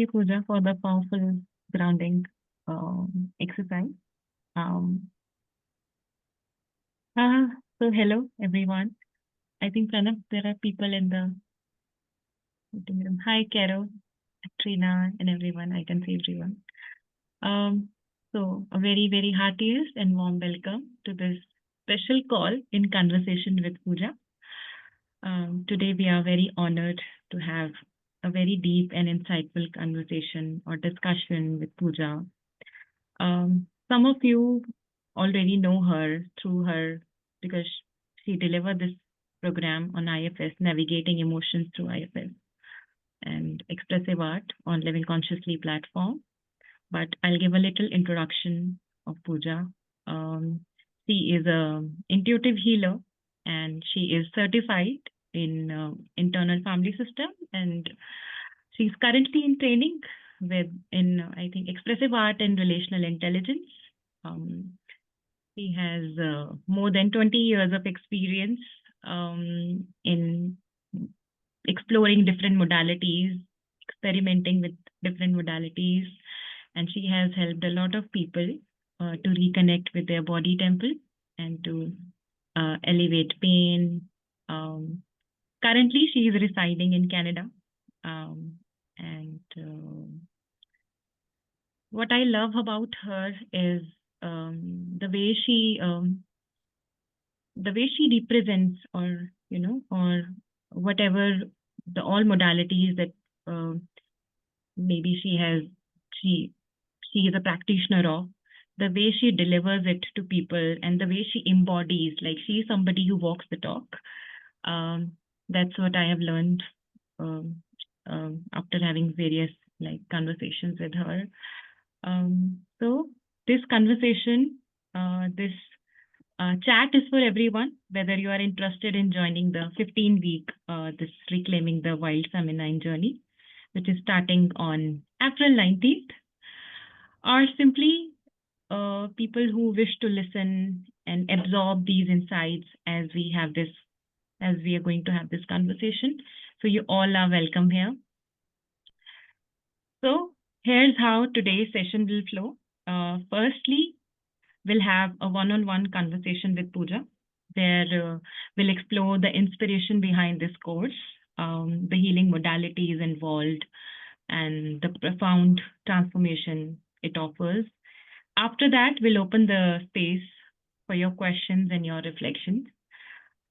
you, Pooja, for the powerful grounding exercise. Um, uh, so, hello, everyone. I think, Pranav, there are people in the meeting room. Hi, Caro, Trina, and everyone. I can see everyone. Um, so, a very, very heartiest and warm welcome to this special call in conversation with Pooja. Today, we are very honored to have a very deep and insightful conversation or discussion with Pooja. Some of you already know her through her because she delivered this program on IFS, Navigating Emotions through IFS, and Expressive Art on Living Consciously platform. But I'll give a little introduction of Pooja. She is a intuitive healer and she is certified in internal family system, and she's currently in training with in I think expressive art and relational intelligence. Um, she has more than 20 years of experience in exploring different modalities, experimenting with different modalities, and she has helped a lot of people to reconnect with their body temple and to elevate pain. Currently, she is residing in Canada, and what I love about her is the way she represents, or or whatever the all modalities that uh, maybe she she is a practitioner of, the way she delivers it to people and the way she embodies, like she is somebody who walks the talk. um, that's what I have learned um, after having various like conversations with her. So this conversation, this chat is for everyone, whether you are interested in joining the 15-week, this Reclaiming the Wild Feminine journey, which is starting on April 19th, or simply people who wish to listen and absorb these insights as we are going to have this conversation. So you all are welcome here. So here's how today's session will flow. Firstly, we'll have a one-on-one conversation with Pooja, where we'll explore the inspiration behind this course, the healing modalities involved, and the profound transformation it offers. After that, we'll open the space for your questions and your reflections.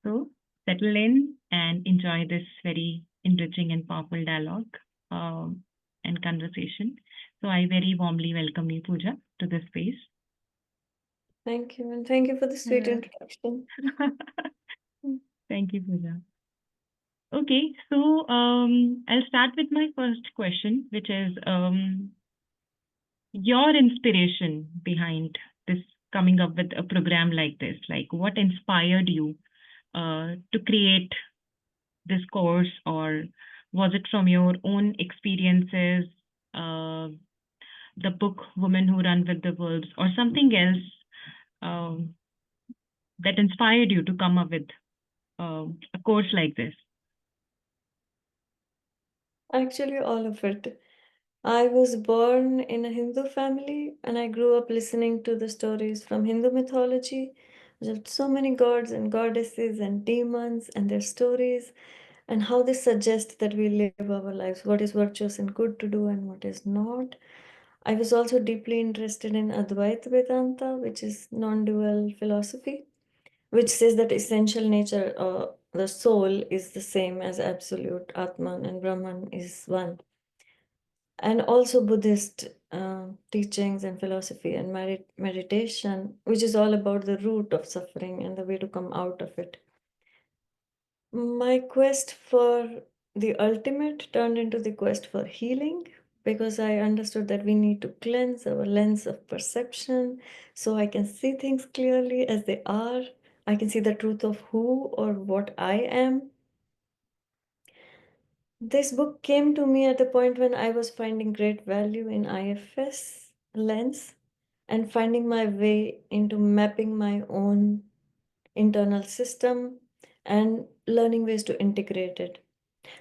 So settle in and enjoy this very enriching and powerful dialogue and conversation. So I very warmly welcome you, Pooja, to this space. Thank you, and thank you for the sweet introduction. Thank you, Pooja. Okay, so I'll start with my first question, which is your inspiration behind this coming up with a program like this. Like, what inspired you to create this course, or was it from your own experiences, uh, the book Women Who Run with the Wolves, or something else um, that inspired you to come up with a course like this? Actually, all of it. I was born in a Hindu family and I grew up listening to the stories from Hindu mythology. There's so many gods and goddesses and demons and their stories and how they suggest that we live our lives, what is virtuous and good to do and what is not. I was also deeply interested in Advaita Vedanta, which is non-dual philosophy, which says that essential nature, the soul, is the same as absolute Atman and Brahman is one. And also Buddhist teachings and philosophy and meditation, which is all about the root of suffering and the way to come out of it. My quest for the ultimate turned into the quest for healing because I understood that we need to cleanse our lens of perception so I can see things clearly as they are. I can see the truth of who or what I am. This book came to me at a point when I was finding great value in IFS lens and finding my way into mapping my own internal system and learning ways to integrate it.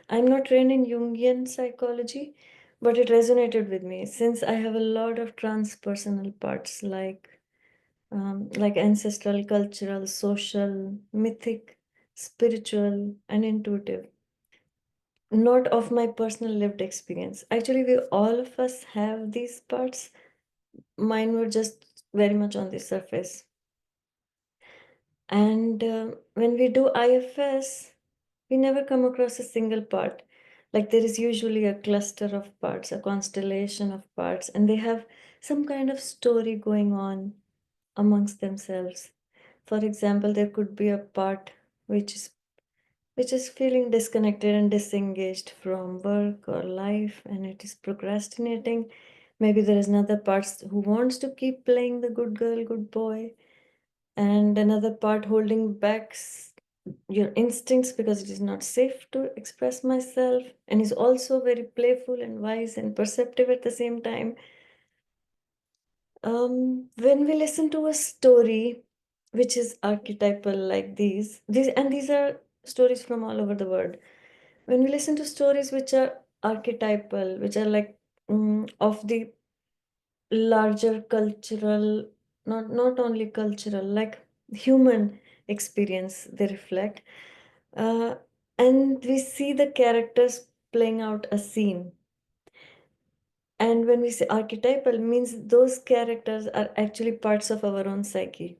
I'm not trained in Jungian psychology, but it resonated with me since I have a lot of transpersonal parts like ancestral, cultural, social, mythic, spiritual, and intuitive. Not of my personal lived experience. Actually, we all of us have these parts. Mine were just very much on the surface. And when we do IFS, we never come across a single part. Like there is usually a cluster of parts, a constellation of parts, and they have some kind of story going on amongst themselves. For example, there could be a part which is feeling disconnected and disengaged from work or life, and it is procrastinating. Maybe there is another part who wants to keep playing the good girl, good boy, and another part holding back your instincts because it is not safe to express myself, and is also very playful and wise and perceptive at the same time. When we listen to a story which is archetypal like these are stories from all over the world. When we listen to stories which are archetypal, which are like of the larger cultural, not only cultural, like human experience, they reflect, uh, and we see the characters playing out a scene. And when we say archetypal, means those characters are actually parts of our own psyche.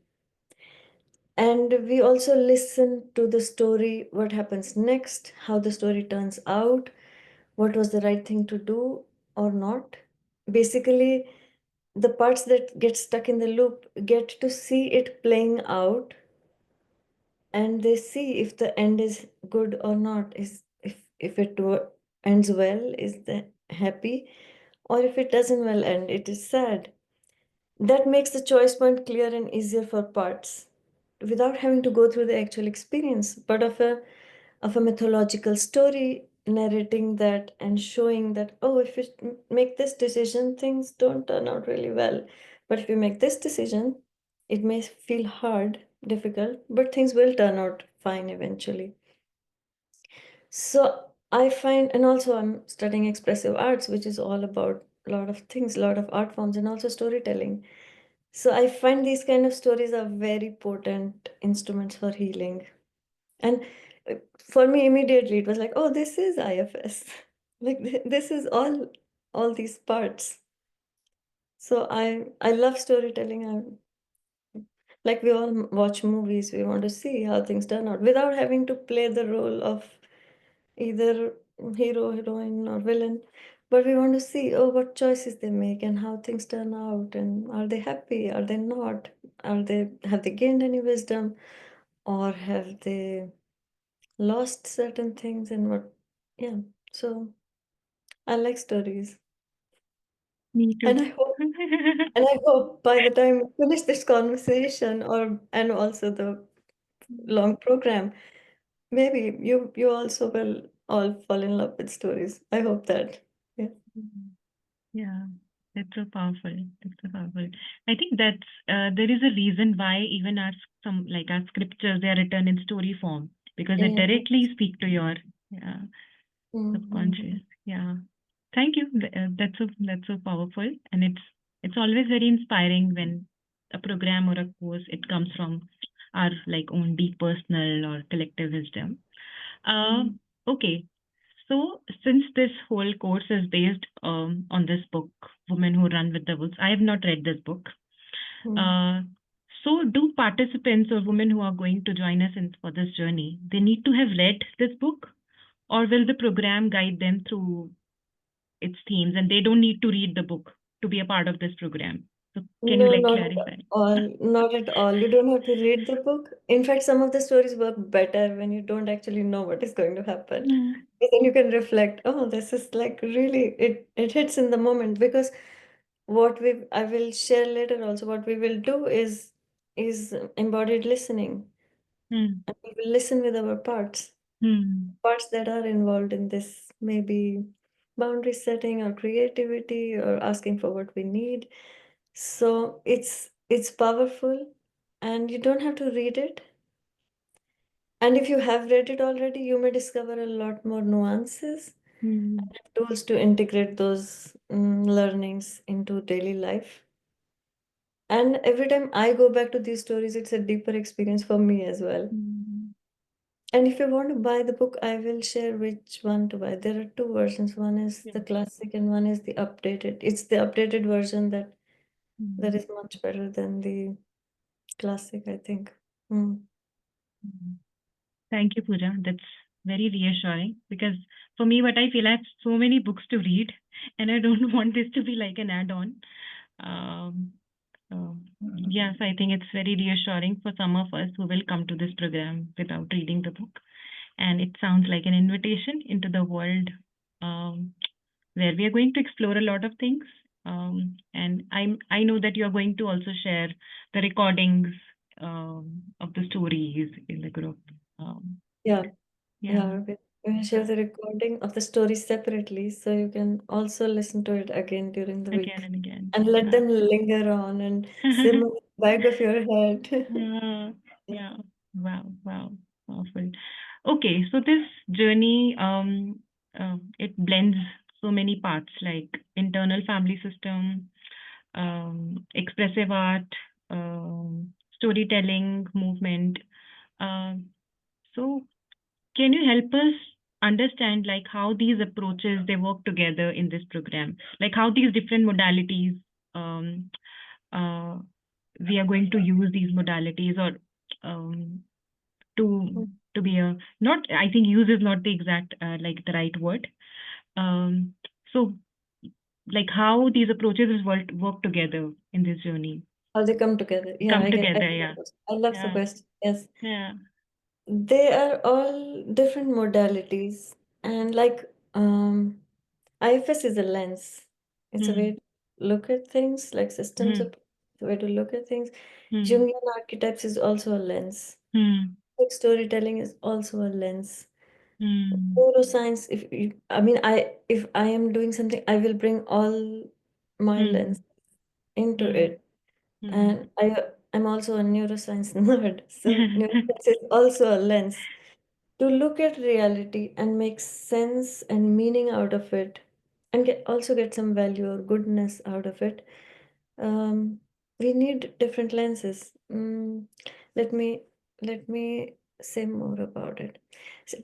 And we also listen to the story, what happens next, how the story turns out, what was the right thing to do or not. Basically, the parts that get stuck in the loop get to see it playing out, and they see if the end is good or not, is if ends well, is the happy, or if it doesn't well end, it is sad. That makes the choice point clear and easier for parts without having to go through the actual experience, but of a mythological story narrating that and showing that, oh, if you make this decision, things don't turn out really well. But if you make this decision, it may feel hard, difficult, but things will turn out fine eventually. So I find, and also I'm studying expressive arts, which is all about a lot of things, a lot of art forms, and also storytelling. So I find these kind of stories are very potent instruments for healing. And for me, immediately it was like, oh, this is IFS. Like this is all these parts. So I love storytelling. Like we all watch movies, we want to see how things turn out without having to play the role of either hero, heroine, or villain. But we want to see, oh, what choices they make and how things turn out, and are they happy? Are they not? Have they gained any wisdom, or have they lost certain things, and what? Yeah. So I like stories, Me too. and I hope by the time we finish this conversation, and also the long program, maybe you also will all fall in love with stories. I hope that. Yeah. Yeah, that's so powerful. That's so powerful. I think that's there is a reason why even some like our scriptures they are written in story form because they Yeah. directly speak to your yeah, Mm-hmm. subconscious. Yeah. Thank you. That's so powerful, and it's always very inspiring when a program or a course it comes from our like own deep personal or collective wisdom. Uh, Mm-hmm. okay. So since this whole course is based on this book, Women Who Run with the Wolves, I have not read this book. Uh, so do participants or women who are going to join us in for this journey, they need to have read this book, or will the program guide them through its themes and they don't need to read the book to be a part of this program? So can you No, like not at clarify? all. Not at all. You don't have to read the book. In fact, some of the stories work better when you don't actually know what is going to happen. Mm, Because then you can reflect, oh, this is like really, it hits in the moment. Because I will share later also, what we will do is embodied listening. mm, And we will listen with our mm, parts that are involved in this, maybe boundary setting or creativity or asking for what we need. So it's powerful, and you don't have to read it. And if you have read it already, you may discover a lot more nuances. Mm. tools to integrate those learnings into daily life. And every time I go back to these stories, it's a deeper experience for me as well. Mm. And if you want to buy the book, I will share which one to buy. There are two versions. One is Yeah. the classic and one is the updated. It's the updated version that Mm. is much better than the classic, I think. Mm. Mm. Thank you, Pooja. That's very reassuring because for me, what I feel, I have so many books to read, and I don't want this to be like an add-on. Um, so, yes, I think it's very reassuring for some of us who will come to this program without reading the book. And it sounds like an invitation into the world um, where we are going to explore a lot of things. And I know that you are going to also share the recordings of the stories in the group. Um, Yeah, yeah, yeah. We will share yeah, the recording of the story separately so you can also listen to it again during the again week and again. and let Wow. them linger on and simmer in the back of your head. Yeah, yeah. Wow, wow, powerful. Okay, so this journey, it blends so many parts like internal family system, expressive art, storytelling, movement. Um, so can you help us understand like how these approaches they work together in this program? Like how these different modalities um, uh, we are going to use these modalities or um, to to be a not I think use is not the exact like the right word. Um, so like how these approaches is work together in this journey. How they come together. Yeah, Come I together, get the yeah. question. I love the Yeah. question. Yes. Yeah. They are all different modalities. And like IFS is a lens. It's a way Hmm. to look at things, like systems Hmm. of the way to look at things. Hmm. Jungian archetypes is also a lens. Hmm. Like storytelling is also a lens. Hmm. Neuroscience, if you, I mean, if I am doing something, I will bring all my Hmm. lens into Hmm. it. Hmm. And I'm also a neuroscience nerd. So neuroscience is also a lens to look at reality and make sense and meaning out of it and also get some value or goodness out of it. We need different lenses. Let me say more about it.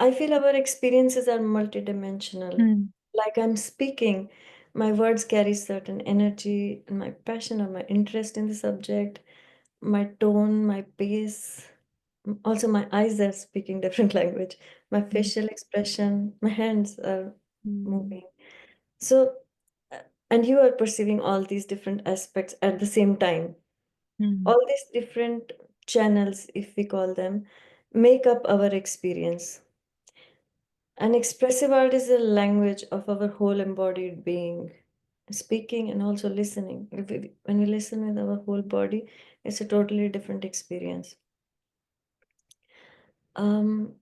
I feel our experiences are multidimensional. Hmm. Like I'm speaking, my words carry certain energy and my passion or my interest in the subject, my tone, my pace. Also, my eyes are speaking different language. My Hmm. facial expression, my hands are Hmm. moving. So, uh, and you are perceiving all these different aspects at the same time. Hmm. All these different channels, if we call them, make up our experience. And expressive art is a language of our whole embodied being, speaking and also listening. When we listen with our whole body, it's a totally different experience. Um,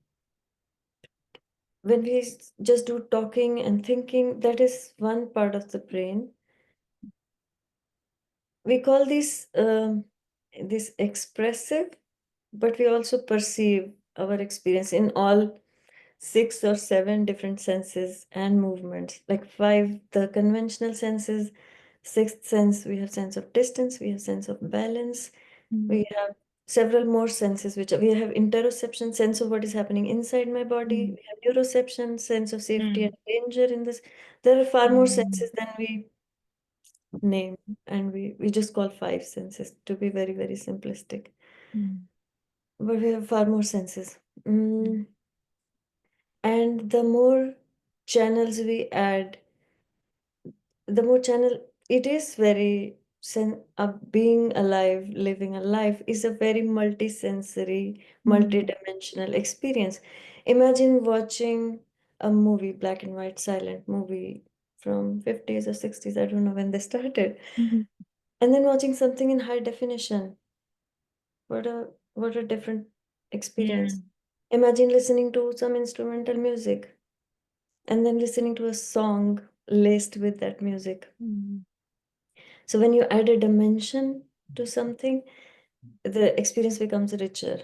when we just do talking and thinking, that is one part of the brain. We call this expressive, but we also perceive our experience in all 6 or 7 different senses and movements. Like five, the conventional senses. Sixth sense, we have sense of distance, we have sense of balance, Hmm. we have several more senses, which we have interoception, sense of what is happening inside my body. Hmm. We have neuroception, sense of safety Hmm. and danger in this. There are far more Hmm. senses than we name, and we just call 5 senses to be very, very simplistic. Hmm. But we have far more senses. And the more channels we add, the more channel it is very being alive, living a life is a very multisensory, Hmm. multidimensional experience. Imagine watching a movie, black and white silent movie from 50s or 60s, I don't know when they started, Hmm. and then watching something in high definition. What a different Yeah. experience. Imagine listening to some instrumental music and then listening to a song laced with that music. Hmm. So when you add a dimension to something, the experience becomes richer.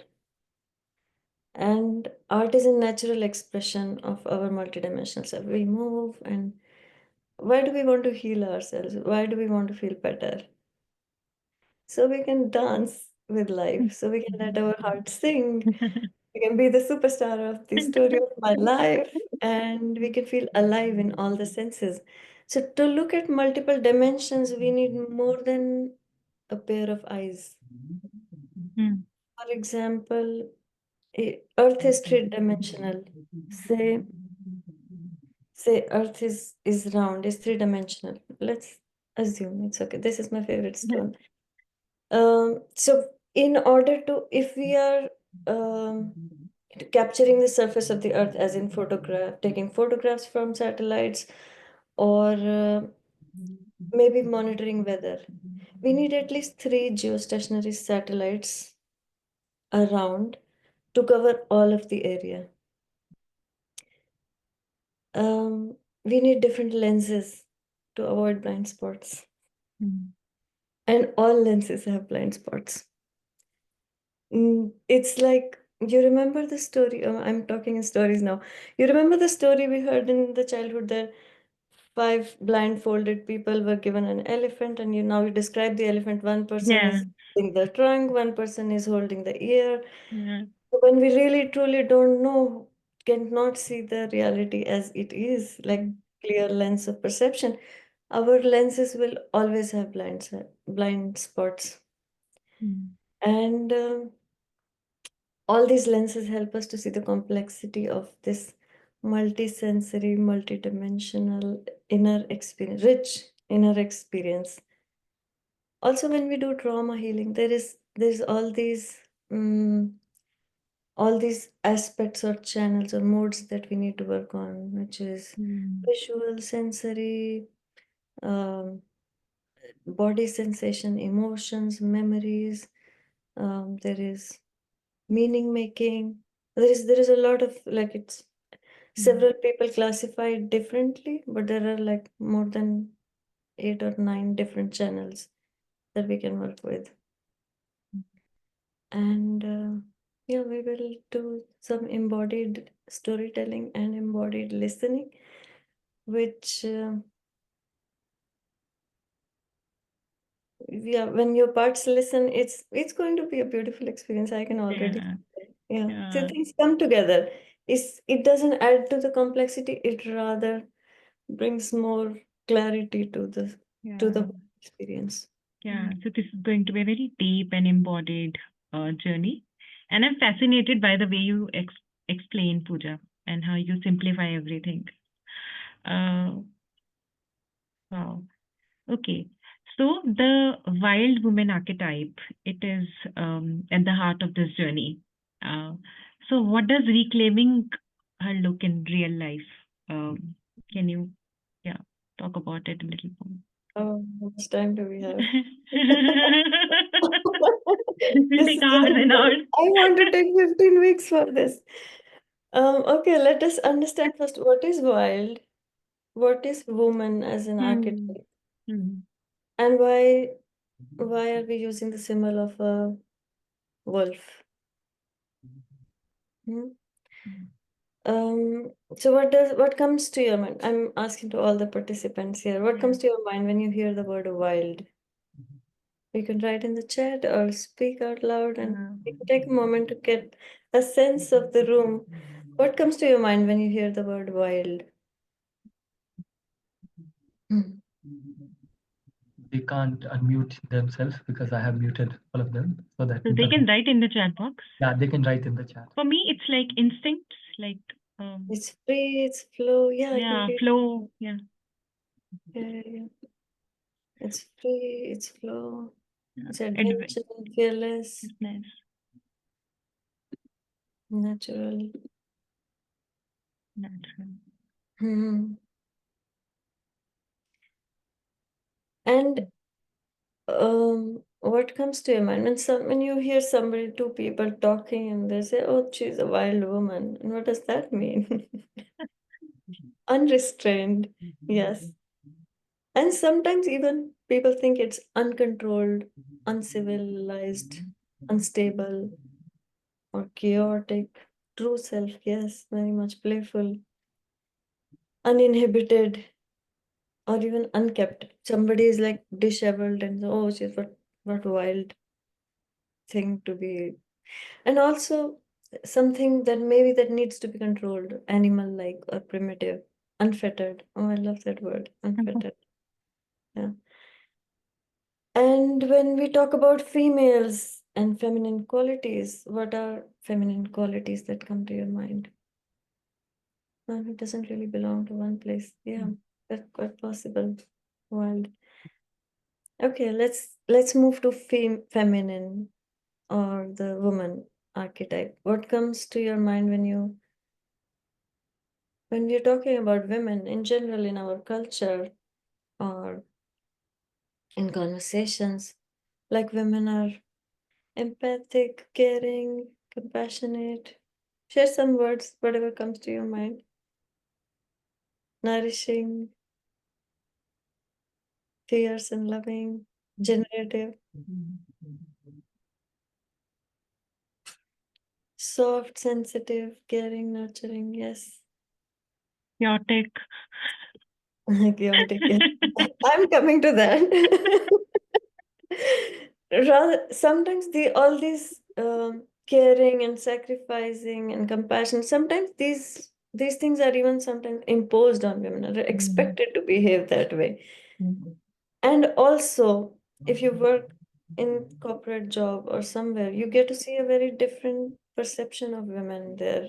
And art is a natural expression of our multidimensional self. We move, and why do we want to heal ourselves? Why do we want to feel better? So we can dance with life, so we can let our heart sing. We can be the superstar of the story of my life, and we can feel alive in all the senses. So, to look at multiple dimensions, we need more than a pair of eyes. Mm. For example, Earth is three-dimensional. Say, say Earth is round, is three-dimensional. Let's assume it's okay. This is my favorite stone. So, in order to, if we are capturing the surface of the Earth, as in photograph, taking photographs from satellites, or maybe monitoring weather, we need at least three geostationary satellites around to cover all of the area. We need different lenses to avoid blind spots. Mm. And all lenses have blind spots. It's like, you remember the story, I'm talking in stories now. You remember the story we heard in the childhood that five blindfolded people were given an elephant, and you describe the elephant. One person Yeah. is holding the trunk, one person is holding the ear. Yeah. When we really truly don't know, cannot see the reality as it is, like clear lens of perception, our lenses will always have blind spots. Mm. And all these lenses help us to see the complexity of this multisensory, multidimensional inner experience, rich inner experience. Also, when we do trauma healing, there's all these aspects or channels or modes that we need to work on, which is Mm. visual, sensory, um, body sensation, emotions, memories. There is meaning making. There is a lot of, like, it's several people classify it differently, but there are like more than 8 or 9 different channels that we can work with. And yeah, we will do some embodied storytelling and embodied listening, which yeah, when your parts listen, it's going to be a beautiful experience. I can already Yeah. feel it. Yeah, so Yeah. things come together. It doesn't add to the complexity. It rather brings more clarity to the Yeah. whole experience. Yeah. So this is going to be a very deep and embodied journey. And I'm fascinated by the way you explain Pooja and how you simplify everything. Uh, wow. Okay. So the wild woman archetype, it is at the heart of this journey. Uh, so what does reclaiming her look in real life? Can you, yeah, talk about it a little more? How much time do we have? This will This take is hours very and good. hours. I want to take 15 weeks for this. Okay, let us understand first what is wild, what is woman as an Hmm. archetype, Hmm. and why are we using the symbol of a wolf? Hmm? So what comes to your mind? I'm asking to all the participants here. What Yeah. comes to your mind when you hear the word wild? You can write in the chat or speak out loud, and Yeah. you can take a moment to get a sense of the room. What comes to your mind when you hear the word wild? Hmm. They can't unmute themselves because I have muted all of them. So that So means they can write in the chat box. yeah, they can write in the chat. For me, it's like instinct, like It's free, it's flow. Yeah, I can yeah, hear. flow. Yeah. Yeah. It's free, it's flow, Yeah. it's adventure, fearless, Nice. natural. Natural. Hmm. And what comes to your mind when you hear somebody, two people talking, and they say, "Oh, she's a wild woman," and what does that mean? Unrestrained, yes. And sometimes even people think it's uncontrolled, uncivilized, unstable, or chaotic. true self, yes, very much playful, uninhibited, or even unkept. Somebody is like disheveled and oh, she's what wild thing to be. And also something that maybe that needs to be controlled, animal-like or primitive, unfettered. Oh, I love that word, unfettered. Yeah. And when we talk about females and feminine qualities, what are feminine qualities that come to your mind? Well, it doesn't really belong to one place. Yeah, that's quite possible. Wild. Okay, let's move to feminine or the woman archetype. What comes to your mind when we're talking about women in general in our culture or in conversations? Like women are empathic, caring, compassionate. Share some words, whatever comes to your mind. Nourishing, fierce and loving, generative, soft, sensitive, caring, nurturing. Yes. Chaotic. Chaotic. Yes. I'm coming to that. Rather, sometimes all these caring and sacrificing and compassion, sometimes these things are even sometimes imposed on women, are expected to behave that way. And also, if you work in corporate job or somewhere, you get to see a very different perception of women there.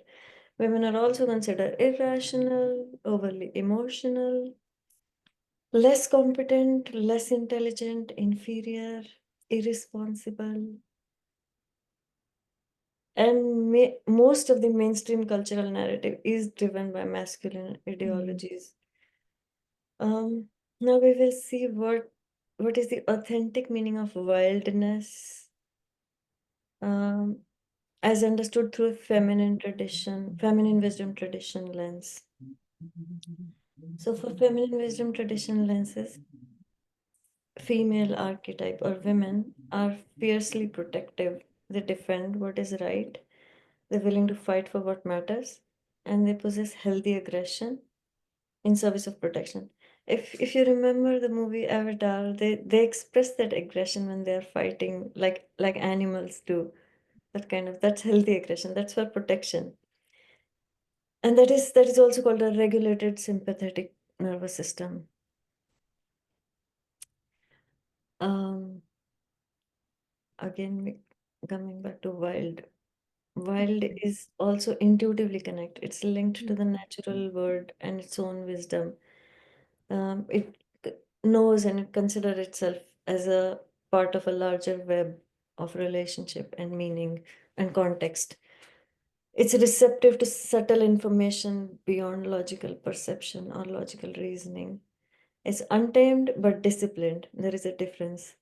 Women are also considered irrational, overly emotional, less competent, less intelligent, inferior, irresponsible. And most of the mainstream cultural narrative is driven by masculine ideologies. Now we will see what is the authentic meaning of wildness, as understood through a feminine wisdom tradition lens. So for feminine wisdom tradition lenses, female archetype or women are fiercely protective. They defend what is right. They're willing to fight for what matters, and they possess healthy aggression in service of protection. If you remember the movie Avatar, they express that aggression when they are fighting like animals do. That's healthy aggression. That's for protection. And that is also called a regulated sympathetic nervous system. Um, again, coming back to wild. Wild is also intuitively connected. It's linked to the natural world and its own wisdom. It knows and it considers itself as a part of a larger web of relationship and meaning and context. It's receptive to subtle information beyond logical perception or logical reasoning. It's untamed but disciplined. There is a difference.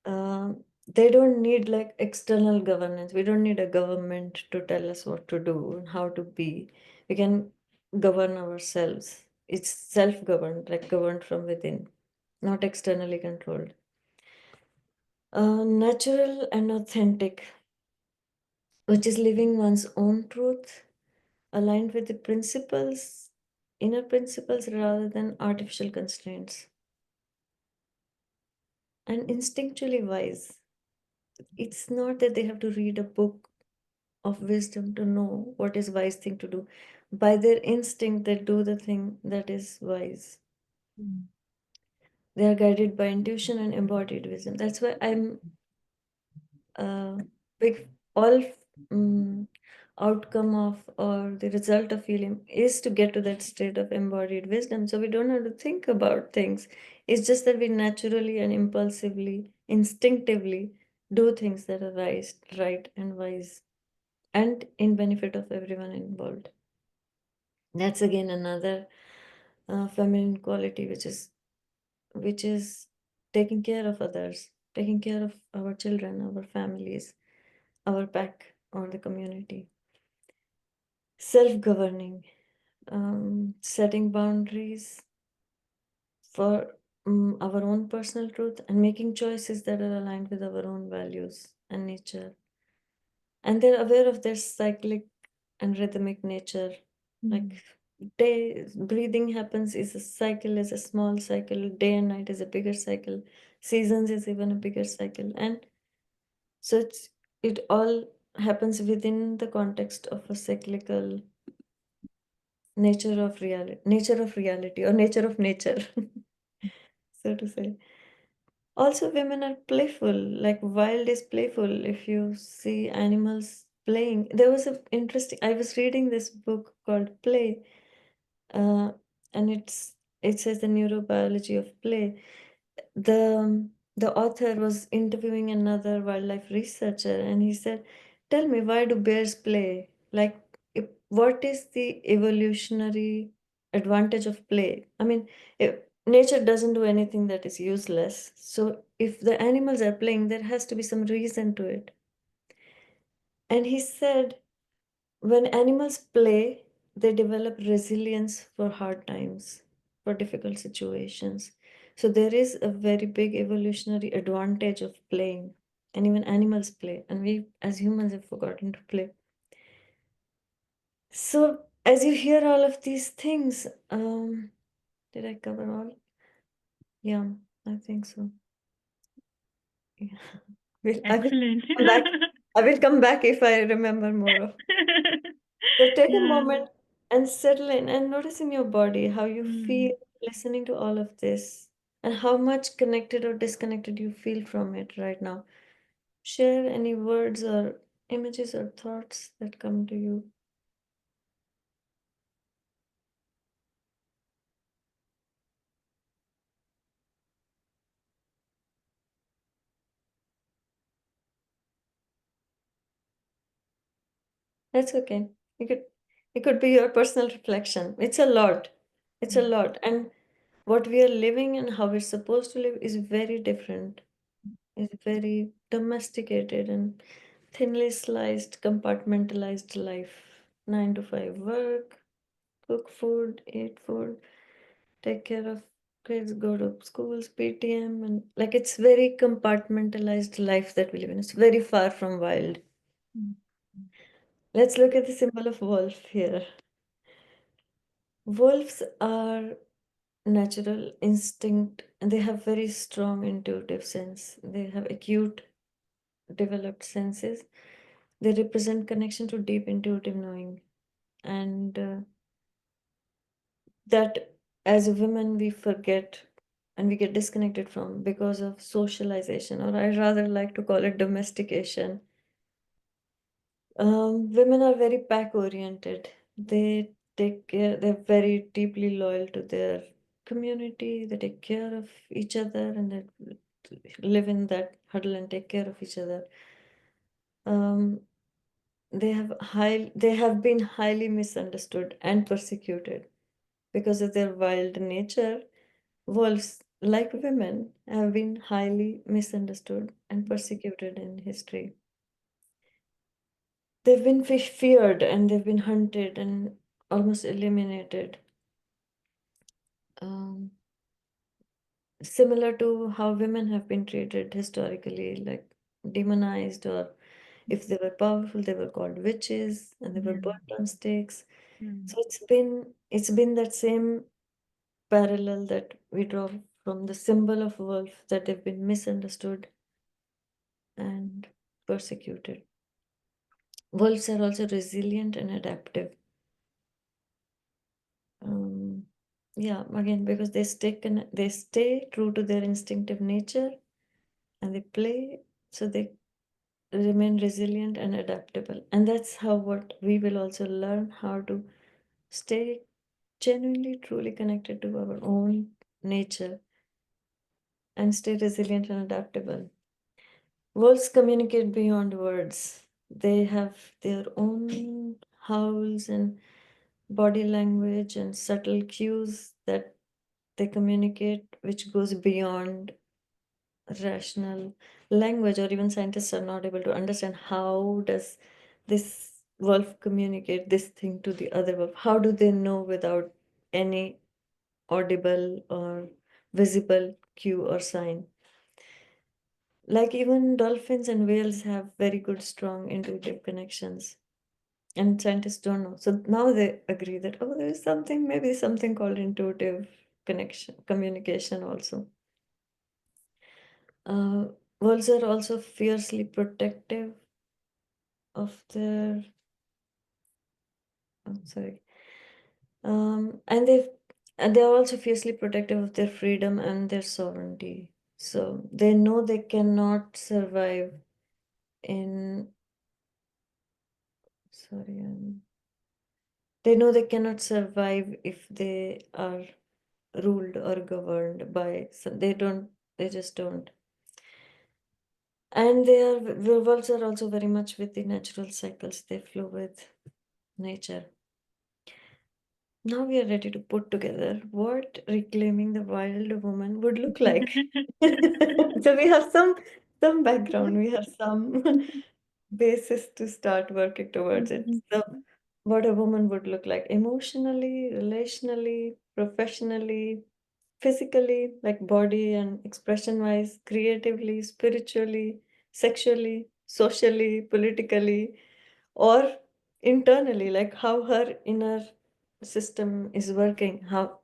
They don't need like external governance. We don't need a government to tell us what to do and how to be. We can govern ourselves. It's self-governed, like governed from within, not externally controlled. Natural and authentic, which is living one's own truth, aligned with the principles, inner principles rather than artificial constraints. And instinctually wise. It's not that they have to read a book of wisdom to know what is wise thing to do. By their instinct, they do the thing that is wise. They are guided by intuition and embodied wisdom. That's why I'm big all outcome of or the result of healing is to get to that state of embodied wisdom. So we don't have to think about things. It's just that we naturally and impulsively, instinctively do things that are right and wise and in benefit of everyone involved. That's again another feminine quality, which is taking care of others, taking care of our children, our families, our pack or the community. Self-governing, setting boundaries for our own personal truth and making choices that are aligned with our own values and nature. And they're aware of their cyclic and rhythmic nature. Mm. Like day breathing happens is a cycle, is a small cycle, day and night is a bigger cycle, seasons is even a bigger cycle. And so it all happens within the context of a cyclical nature of reality or nature of nature, so to say. Also, women are playful, like wild is playful. If you see animals playing, there was a interesting. I was reading this book called Play, uh, and it says the neurobiology of play. The author was interviewing another wildlife researcher, and he said, "Tell me, why do bears play? Like, what is the evolutionary advantage of play? I mean, if nature doesn't do anything that is useless. So if the animals are playing, there has to be some reason to it." And he said, when animals play, they develop resilience for hard times, for difficult situations. So there is a very big evolutionary advantage of playing. And even animals play. And we as humans have forgotten to play. So as you hear all of these things, did I cover all? Yeah, I think so. Yeah. I will Excellent. come back. I will come back if I remember more of. So take a Yeah. moment and settle in and notice in your body how you Mm. feel listening to all of this and how much connected or disconnected you feel from it right now. Share any words or images or thoughts that come to you. That's okay. It could be your personal reflection. It's a lot. It's a lot. And what we are living and how we're supposed to live is very different. It's very domesticated and thinly sliced, compartmentalized life. 9 to 5 work, cook food, eat food, take care of kids, go to schools, PTM, and like it's very compartmentalized life that we live in. It's very far from wild. Mm. Let's look at the symbol of wolf here. Wolves are natural instinct and they have very strong intuitive sense. They have acute developed senses. They represent connection to deep intuitive knowing. And that as a woman we forget and we get disconnected from because of socialization, or I rather like to call it domestication. Women are very pack oriented. They take care, they're very deeply loyal to their community, they take care of each other and they live in that huddle and take care of each other. Um, they have been highly misunderstood and persecuted because of their wild nature. Wolves, like women, have been highly misunderstood and persecuted in history. They've been feared and they've been hunted and almost eliminated. Um, Similar to how women have been treated historically, like demonized, or if they were powerful, they were called witches and they were Yeah. burned on stakes. Mm. So it's been that same parallel that we draw from the symbol of wolf, that they've been misunderstood and persecuted. Wolves are also resilient and adaptive. Um, yeah, again, because they stay true to their instinctive nature and they play, so they remain resilient and adaptable. And that's how what we will also learn how to stay genuinely, truly connected to our own nature and stay resilient and adaptable. Wolves communicate beyond words. They have their own howls and body language and subtle cues that they communicate, which goes beyond rational language, or even scientists are not able to understand how does this wolf communicate this thing to the other wolf. How do they know without any audible or visible cue or sign? Like even dolphins and whales have very good, strong intuitive connections. and scientists don't know. So now they agree that, oh, there is something, maybe something called intuitive connection, communication also. Wolves are also fiercely protective of their, I'm sorry, and they're also fiercely protective of their freedom and their sovereignty. So they know they cannot survive in, sorry, they know they cannot survive if they are ruled or governed by some, they just don't. And wolves are also very much with the natural cycles, they flow with nature. Now we are ready to put together what reclaiming the wild woman would look like. So we have some background, we have some basis to start working towards it. So what a woman would look like emotionally, relationally, professionally, physically, like body and expression wise, creatively, spiritually, sexually, socially, politically, or internally, like how her inner system is working. How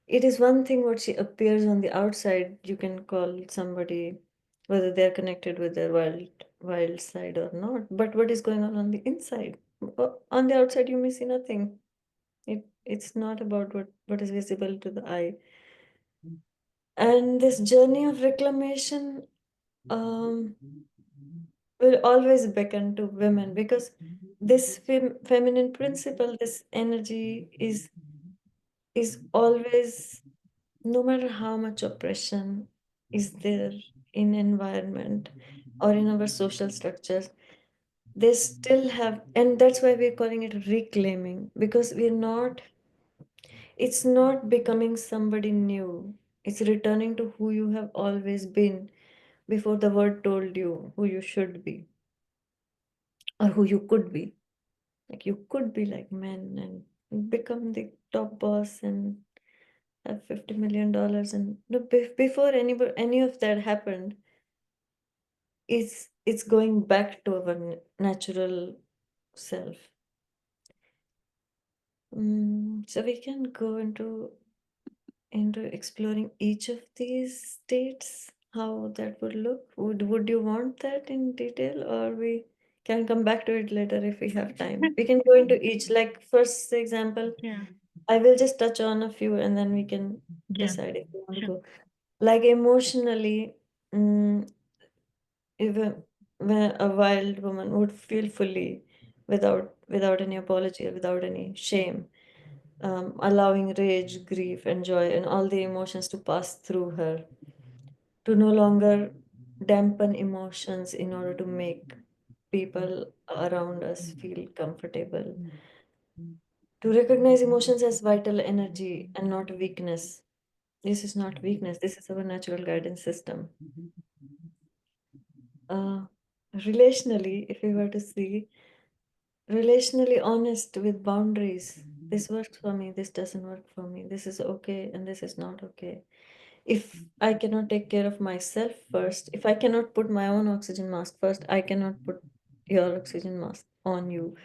it is one thing what she appears on the outside, you can call somebody whether they're connected with their wild side or not, but what is going on the inside? On the outside you may see nothing. It's not about what is visible to the eye. And this journey of reclamation um, will always beckon to women, because this feminine principle, this energy is always, no matter how much oppression is there in environment or in our social structures, they still have, and that's why we're calling it reclaiming, because it's not becoming somebody new, it's returning to who you have always been before the world told you who you should be or who you could be. Like you could be like men and become the top boss and have $50 million. And no, before any of that happened, it's going back to our natural self. So we can go into exploring each of these states, how that would look. Would you want that in detail, or we can come back to it later if we have time? We can go into each, like first example. Yeah. I will just touch on a few and then we can Yeah. decide if we want to Sure. go. Like emotionally, even when a wild woman would feel fully without any apology or without any shame, allowing rage, grief, and joy and all the emotions to pass through her, to no longer dampen emotions in order to make people around us feel comfortable, to recognize emotions as vital energy and not weakness. This is not weakness, this is our natural guidance system. Uh, Relationally, if we were to see, relationally honest with boundaries. This works for me, this doesn't work for me, this is okay, and this is not okay. If I cannot take care of myself first, if I cannot put my own oxygen mask first, I cannot put your oxygen mask on you.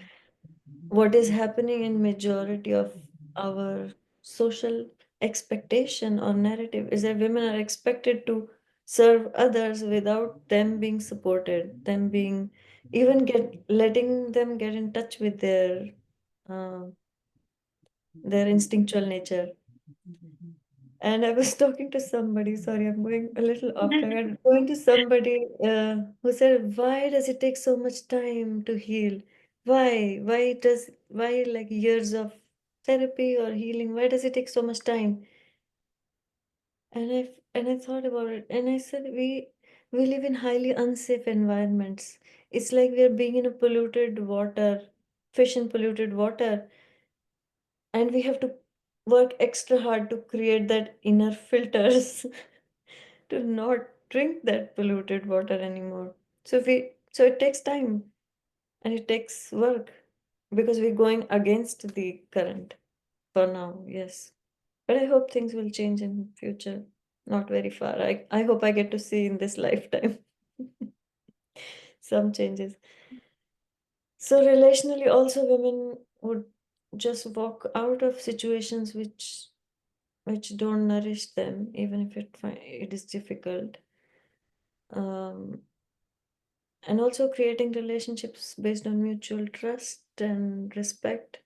What is happening in majority of our social expectation or narrative is that women are expected to serve others without them being supported, them being even letting them get in touch with uh, their instinctual nature. And I was talking to somebody, sorry, I'm going a little off track. I'm going to somebody who said, why does it take so much time to heal? Why? Why like years of therapy or healing? Why does it take so much time? And I thought about it and I said, we live in highly unsafe environments. It's like we're being in a polluted water, fish in polluted water, and we have to work extra hard to create that inner filters to not drink that polluted water anymore. So it takes time and it takes work because we're going against the current for now, yes. But I hope things will change in future, not very far. I hope I get to see in this lifetime some changes. So relationally, also women would just walk out of situations which don't nourish them, even if it is difficult. And also creating relationships based on mutual trust and respect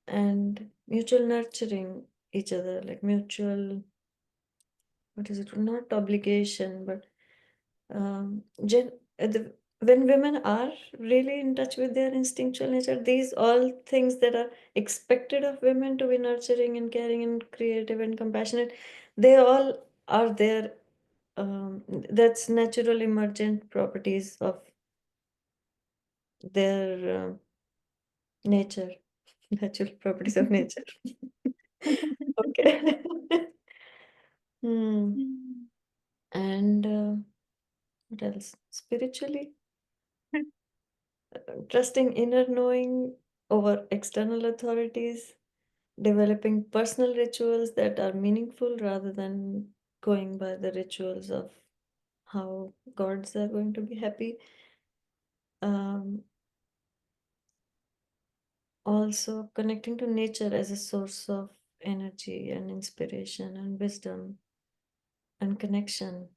and mutual nurturing each other, like mutual, what is it? Not obligation, but gen when women are really in touch with their instinctual nature, these all things that are expected of women to be nurturing and caring and creative and compassionate, they all are there. That's natural emergent properties of their nature, natural properties of nature. Okay. Hmm. And what else? Spiritually, trusting inner knowing over external authorities, developing personal rituals that are meaningful rather than going by the rituals of how gods are going to be happy. Also connecting to nature as a source of energy and inspiration and wisdom and connection,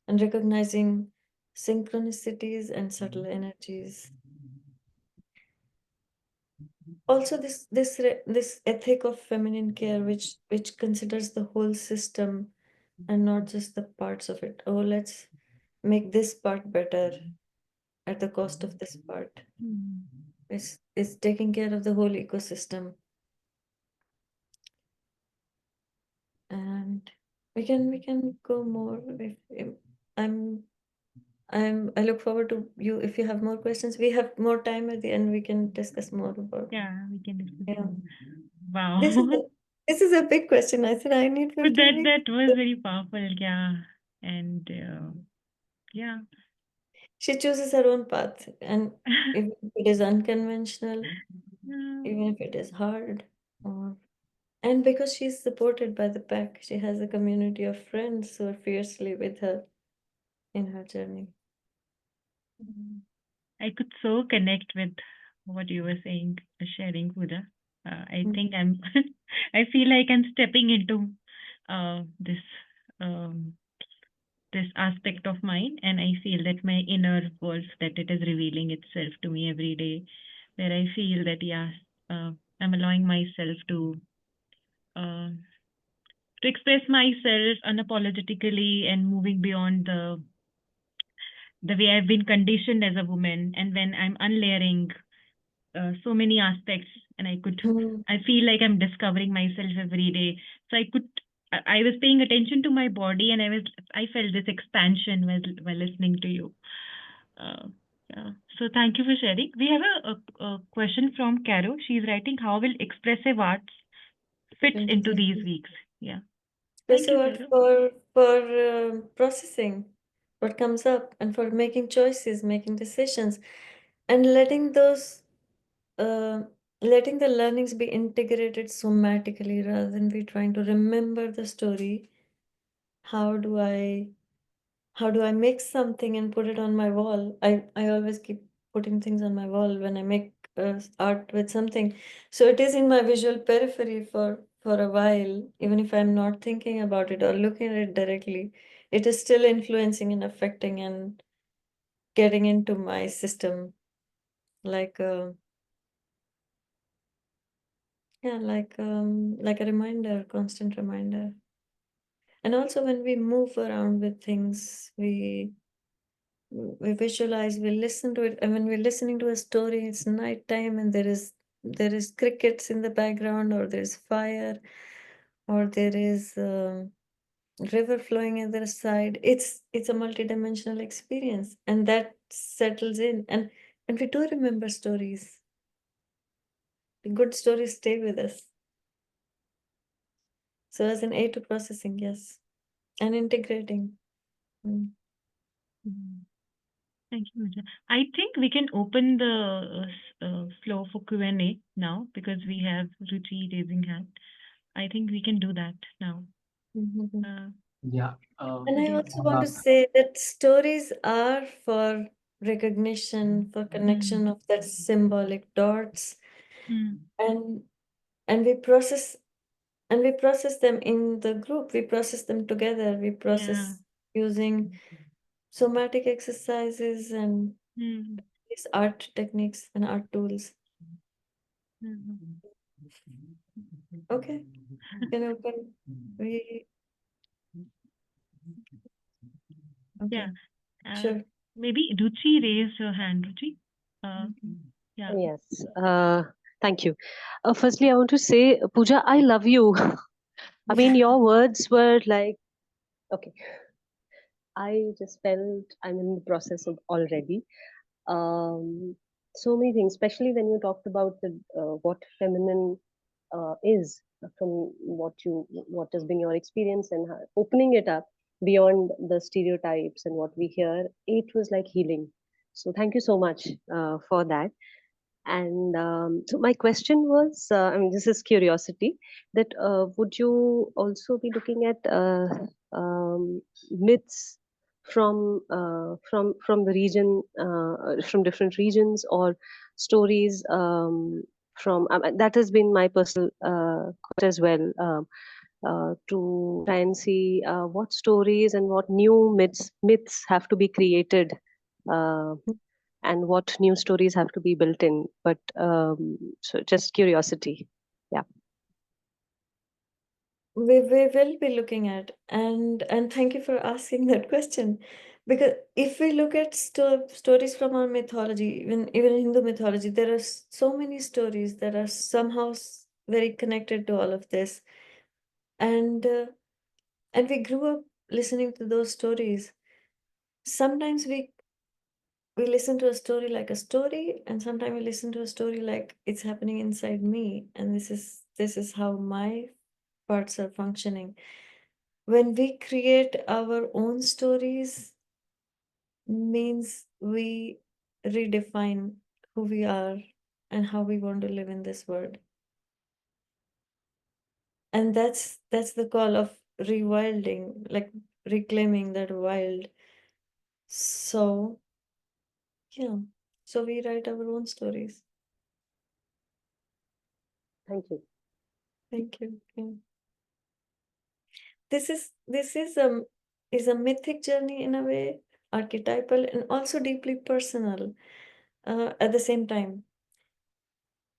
and recognizing synchronicities and subtle energies. Also, this ethic of feminine care, which considers the whole system and not just the parts of it. Oh, let's make this part better at the cost of this part. It's taking care of the whole ecosystem. And we can go more if I'm I look forward to you if you have more questions. We have more time at the end. We can discuss more about. Yeah, we can discuss Yeah. more. Wow. This is a, this is a big question. I said I need But 15 minutes. that was very powerful, yeah. And yeah. She chooses her own path, and even if it is unconventional, even if it is hard, or and because she's supported by the pack, she has a community of friends who are fiercely with her in her journey. I could so connect with what you were saying, sharing, Pooja. I think I'm, I feel like I'm stepping into this um, this aspect of mine, and I feel that my inner world that it is revealing itself to me every day, where I feel that I'm allowing myself uh, to express myself unapologetically and moving beyond the way I've been conditioned as a woman, and when I'm unlayering so many aspects, and I feel like I'm discovering myself every day. So I was paying attention to my body, and I felt this expansion while listening to you. Uh, yeah. So thank you for sharing. We have a question from Caro. She's writing, how will expressive arts fit into these weeks? Yeah. Thank Expressive you, art Caro. for processing what comes up and for making choices, making decisions, and uh, letting the learnings be integrated somatically rather than we trying to remember the story. How do I make something and put it on my wall? I always keep putting things on my wall when I make art with something. So it is in my visual periphery for a while, even if I'm not thinking about it or looking at it directly. It is still influencing and affecting and getting into my system like a yeah, like a reminder, constant reminder. And also when we move around with things, we visualize, we listen to it, and when we're listening to a story, it's nighttime and there is crickets in the background, or there's fire, or there is river flowing at the side. It's a multidimensional experience, and that settles in, and we do remember stories. The good stories stay with us. So as an aid to processing, yes, and integrating. Mm. Mhm. Thank you, Pooja. I think we can open the floor for Q&A now because we have Ruchi raising hand. I think we can do that now. Mhm. Yeah. And I Ruchi. also want to say that stories are for recognition, for connection of that symbolic dots, and we process them in the group. We process them together. We process using somatic exercises and these art techniques and art tools. Okay, can we? Okay. Yeah. Sure. Maybe Ruchi raised her hand. Ruchi? Yeah. Yes. Thank you. Firstly, I want to say, Pooja, I love you. I mean, your words were like, okay. I just felt I'm in the process of already. So many things, especially when you talked about the what feminine is from what has been your experience and how, opening it up beyond the stereotypes and what we hear. It was like healing. So thank you so much for that. And so my question was, I mean, this is curiosity, that would you also be looking at myths from the region, from different regions, or stories from that has been my personal quest as well, to try and see what stories and what new myths have to be created. And what new stories have to be built in. But so just curiosity. Yeah. We will be looking at, and thank you for asking that question, because if we look at stories from our mythology, even Hindu mythology, there are so many stories that are somehow very connected to all of this, and we grew up listening to those stories. Sometimes we listen to a story like a story, and sometimes we listen to a story like it's happening inside me, and this is how my parts are functioning. When we create our own stories, means we redefine who we are and how we want to live in this world. And that's the call of rewilding, like reclaiming that wild. So yeah, so we write our own stories. Thank you. Thank you. Yeah. This is a mythic journey in a way, archetypal and also deeply personal at the same time.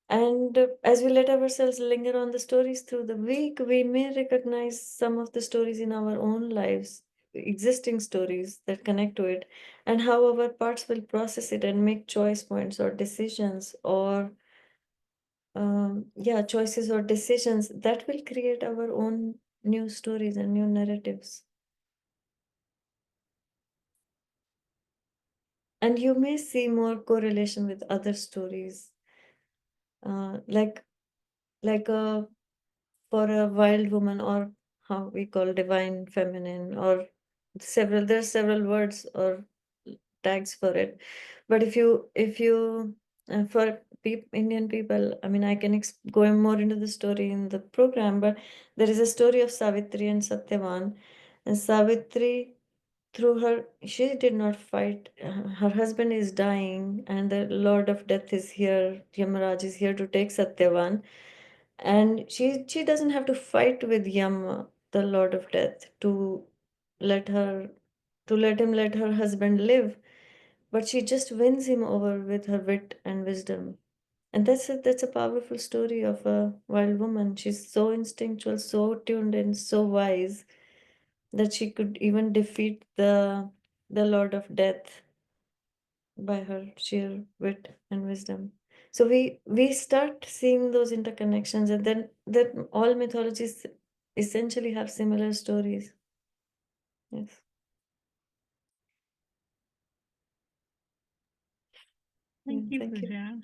And as we let ourselves linger on the stories through the week, we may recognize some of the stories in our own lives, existing stories that connect to it, and how our parts will process it and make choice points or decisions, or choices or decisions that will create our own new stories and new narratives. And you may see more correlation with other stories, like for a wild woman, or how we call divine feminine, or there's several words or tags for it. But if you for Indian people, I mean, I can go more into the story in the program, but there is a story of Savitri and Satyavan. And Savitri, she did not fight. Her husband is dying, and the Lord of Death is here. Yamaraj is here to take Satyavan, and she doesn't have to fight with Yama, the Lord of Death, to let him let her husband live, but she just wins him over with her wit and wisdom. And that's a powerful story of a wild woman. She's so instinctual, so tuned in, so wise, that she could even defeat the Lord of Death by her sheer wit and wisdom. So we start seeing those interconnections, and then that all mythologies essentially have similar stories. Yes. Thank you, Thank you. Pooja.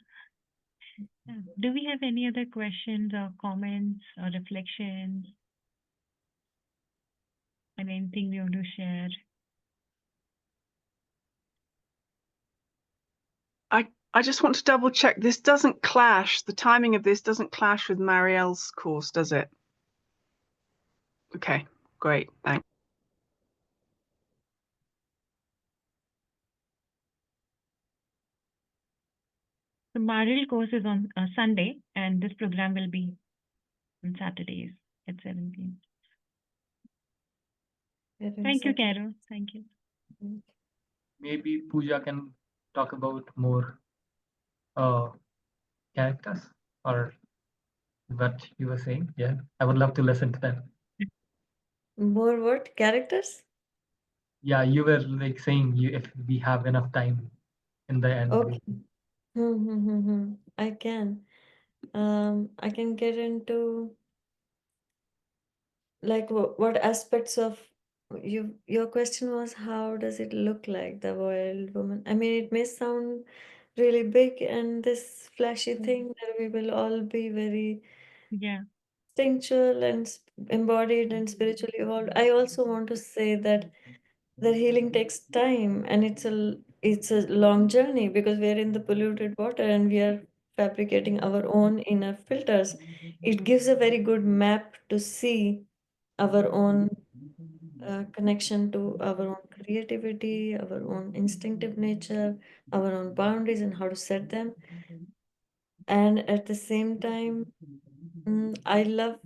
Do we have any other questions or comments or reflections? And anything you want to share? I just want to double check. This doesn't clash. The timing of this doesn't clash with Marielle's course, does it? Okay, great. Thanks. The Mariel course is on Sunday, and this program will be on Saturdays at 7 p.m. Thank you, Carol. Thank you. Maybe Pooja can talk about more characters or what you were saying. Yeah, I would love to listen to that. More what? Characters? Yeah, you were like saying you if we have enough time in the end. Okay. I can. I can get into like what aspects of your question was how does it look like the wild woman? I mean, it may sound really big and this flashy thing that we will all be very Yeah. instinctual and embodied and spiritually evolved. I also want to say that the healing takes time and it's a long journey because we are in the polluted water and we are fabricating our own inner filters. It gives a very good map to see our own connection to our own creativity, our own instinctive nature, our own boundaries, and how to set them. And at the same time, I love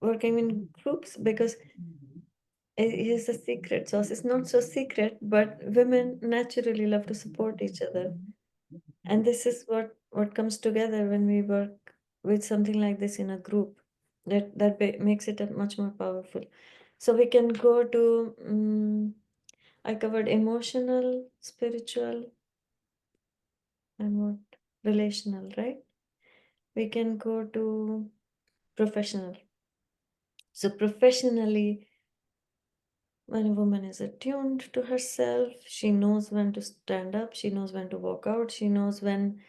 working in groups because it is a secret sauce. It's not so secret, but women naturally love to support each other. And this is what comes together when we work with something like this in a group. That makes it a much more powerful. So we can go to I covered emotional, spiritual, and what relational, right? We can go to professional. So professionally, when a woman is attuned to herself, she knows when to stand up, she knows when to walk out, she knows when,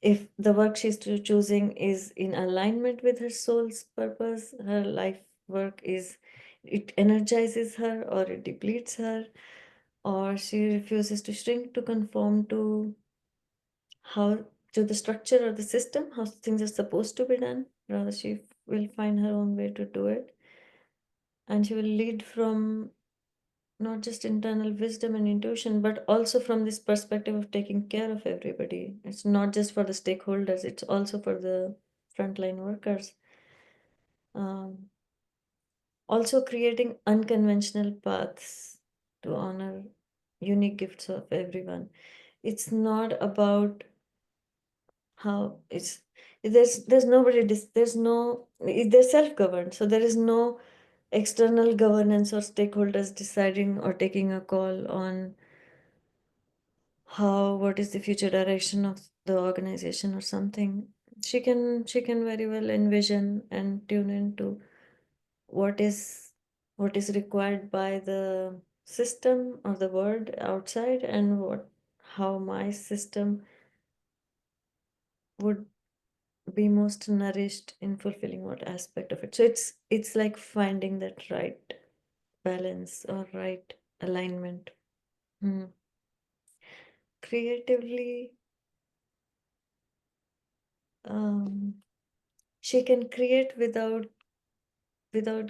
if the work she's choosing is in alignment with her soul's purpose, her life work is, it energizes her or it depletes her, or she refuses to shrink to conform to how, to the structure or the system, how things are supposed to be done. Rather, she will find her own way to do it. And she will lead from not just internal wisdom and intuition, but also from this perspective of taking care of everybody. It's not just for the stakeholders, it's also for the frontline workers. Also creating unconventional paths to honor unique gifts of everyone. It's not about how it's, there's nobody there's no, they're self-governed, so there is no external governance or stakeholders deciding or taking a call on how, what is the future direction of the organization or something. She can very well envision and tune into what is required by the system or the world outside, and how my system would be most nourished in fulfilling what aspect of it. So it's like finding that right balance or right alignment. Creatively, she can create without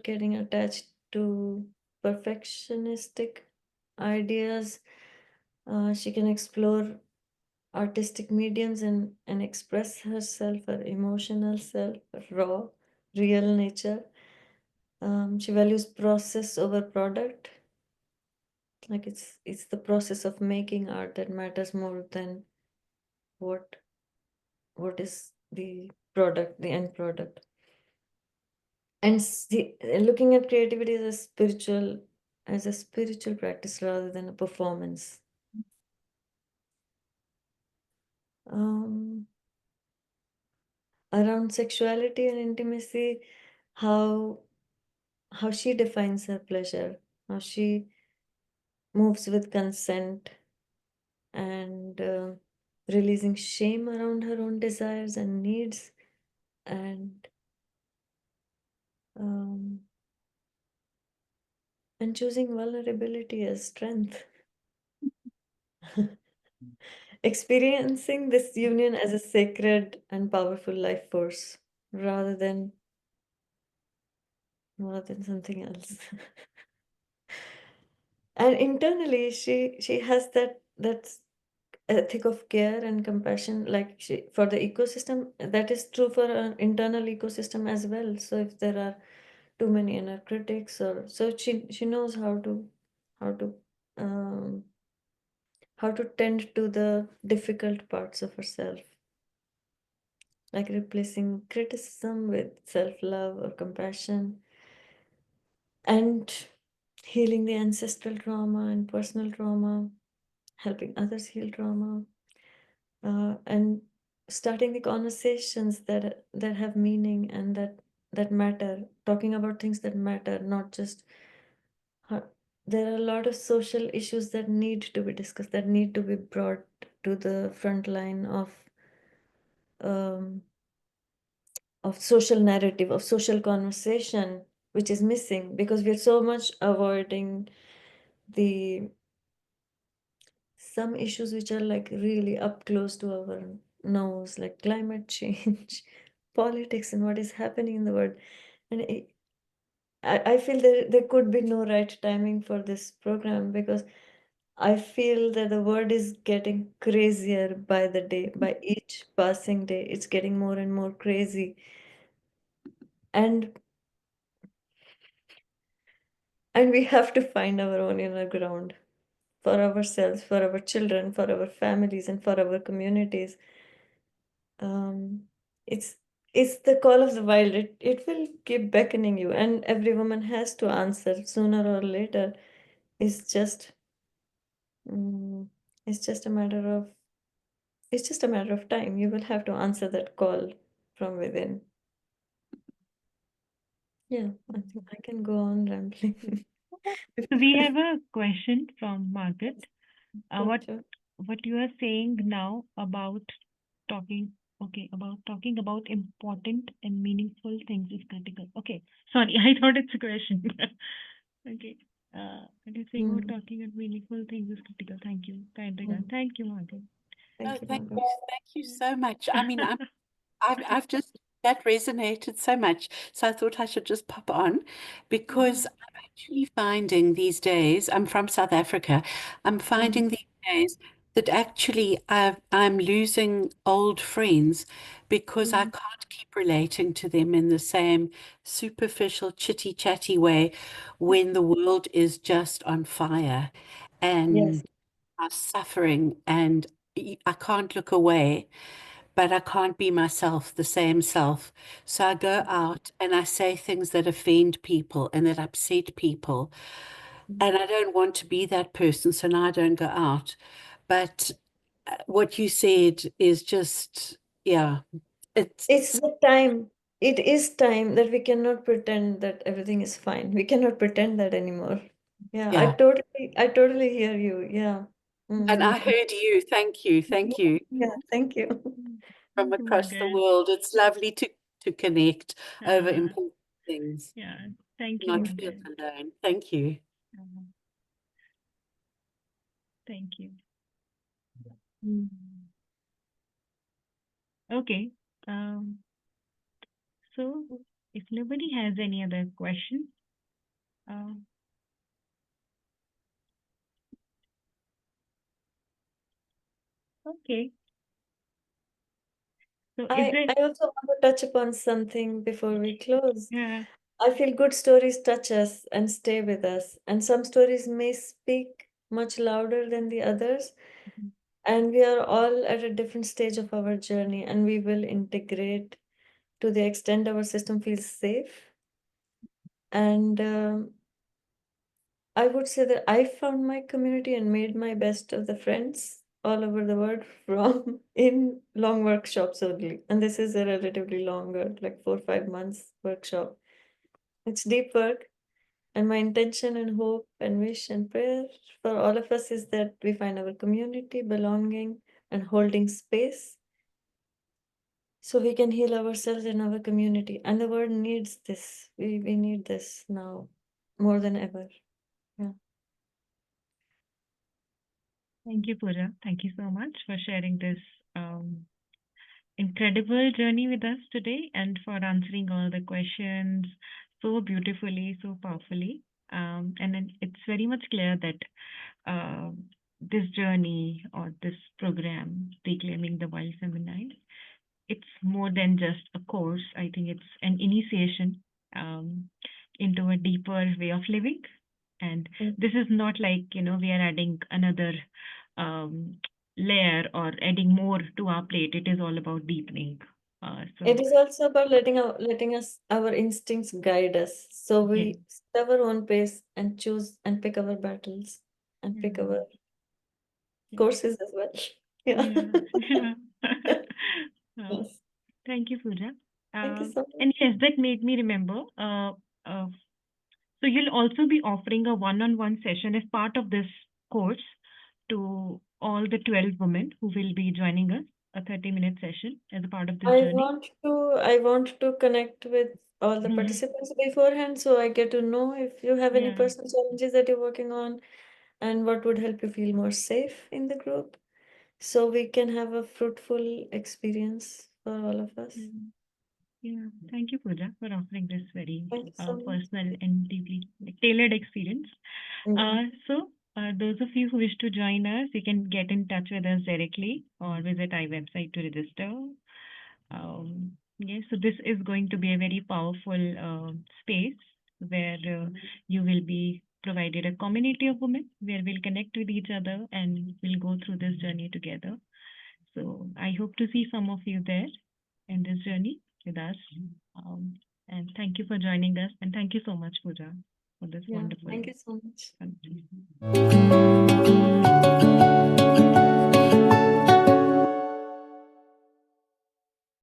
getting attached to perfectionistic ideas. She can explore artistic mediums and express herself, her emotional self, her raw, real nature. She values process over product. Like it's the process of making art that matters more than what is the product, the end product. And looking at creativity as a spiritual practice rather than a performance. Around sexuality and intimacy, how she defines her pleasure, how she moves with consent, and releasing shame around her own desires and needs, and choosing vulnerability as strength. Experiencing this union as a sacred and powerful life force rather than something else. And internally, she has that ethic of care and compassion, like for the ecosystem. That is true for an internal ecosystem as well. So if there are too many inner critics, or so she knows how to um, how to tend to the difficult parts of herself, like replacing criticism with self-love or compassion, and healing the ancestral trauma and personal trauma, helping others heal trauma, and starting the conversations that have meaning and that matter, talking about things that matter, not just there are a lot of social issues that need to be discussed, that need to be brought to the front line um, of social narrative, of social conversation, which is missing because we're so much avoiding the some issues which are like really up close to our nose, like climate change, politics, and what is happening in the world. And I feel there could be no right timing for this program, because I feel that the world is getting crazier by the day, by each passing day. It's getting more and more crazy. And we have to find our own inner ground for ourselves, for our children, for our families, and for our communities. Um, it's it's the call of the wild. It will keep beckoning you, and every woman has to answer sooner or later. It's just mm, it's just a matter of it's just a matter of time. You will have to answer that call from within. Yeah, I think I can go on rambling. So we have a question from Margaret. What Pooja. you are saying now about talking, about talking about important and meaningful things is critical. Okay, sorry, I thought it's a question. Okay, what you're saying about Mm, talking about meaningful things is critical. Thank you, kind mm. regards. Thank you, Margaret. Thank you, Thank Margaret. you. Thank you so much. I mean, I've just, that resonated so much. So I thought I should just pop on because I'm actually finding these days, I'm from South Africa, I'm finding these days that actually I'm losing old friends because I can't keep relating to them in the same superficial, chitty chatty way when the world is just on fire Yes. and are suffering, and I can't look away, but I can't be myself, the same self. So I go out and I say things that offend people and that upset people. And I don't want to be that person, so now I don't go out. But what you said is just, yeah, it's, It's the time. It is time that we cannot pretend that everything is fine. We cannot pretend that anymore. Yeah, yeah. I totally hear you. Yeah. And I Mm. heard you. Thank you. Thank you. Yeah, thank you. From Thank you, across the Margaret. world. It's lovely to connect over Uh, important things, yeah, thank you, not feel Margaret. alone. Thank you. Uh, thank you. Okay. So if nobody has any other questions, uh, okay. So is I it? also want to touch upon something before we close. Yeah. I feel good stories touch us and stay with us, and some stories may speak much louder than the others. And we are all at a different stage of our journey, and we will integrate to the extent our system feels safe. And I would say that I found my community and made my best of the friends all over the world from in long workshops only. And this is a relatively longer, like 4 or 5 months workshop. It's deep work. And my intention and hope and wish and prayer for all of us is that we find our community, belonging, and holding space so we can heal ourselves and our community. And the world needs this. We need this now more than ever. Yeah. Thank you, Pooja. Thank you so much for sharing this incredible journey with us today and for answering all the questions so beautifully, so powerfully. And then it's very much clear that this journey or this program, Reclaiming the Wild Feminine, it's more than just a course. I think it's an initiation into a deeper way of living. And this is not like, we are adding another layer or adding more to our plate. It is all about deepening. So It is also about letting us our instincts guide us, so yeah, we set our own pace and choose and pick our battles and pick our yeah, courses as well. Yeah. yeah. Yes. Thank you, Pooja. Thank you so much. And yes, that made me remember. So you'll also be offering a one-on-one session as part of this course to all the 12 women who will be joining us, a 30-minute session as a part of this I journey. want to connect with all the Mhm. participants beforehand, so I get to know if you have any Yeah. personal challenges that you're working on and what would help you feel more safe in the group, so we can have a fruitful experience for all of us. Yeah. Thank you, Pooja, for offering this very Thank you so much. personal and deeply tailored experience. So those of you who wish to join us, you can get in touch with us directly or visit our website to register. Yes, so this is going to be a very powerful space where you will be provided a community of women where we'll connect with each other and we'll go through this journey together. So I hope to see some of you there in this journey with us. And thank you for joining us. And thank you so much, Pooja, for this Yeah, wonderful thank you so much. conversation.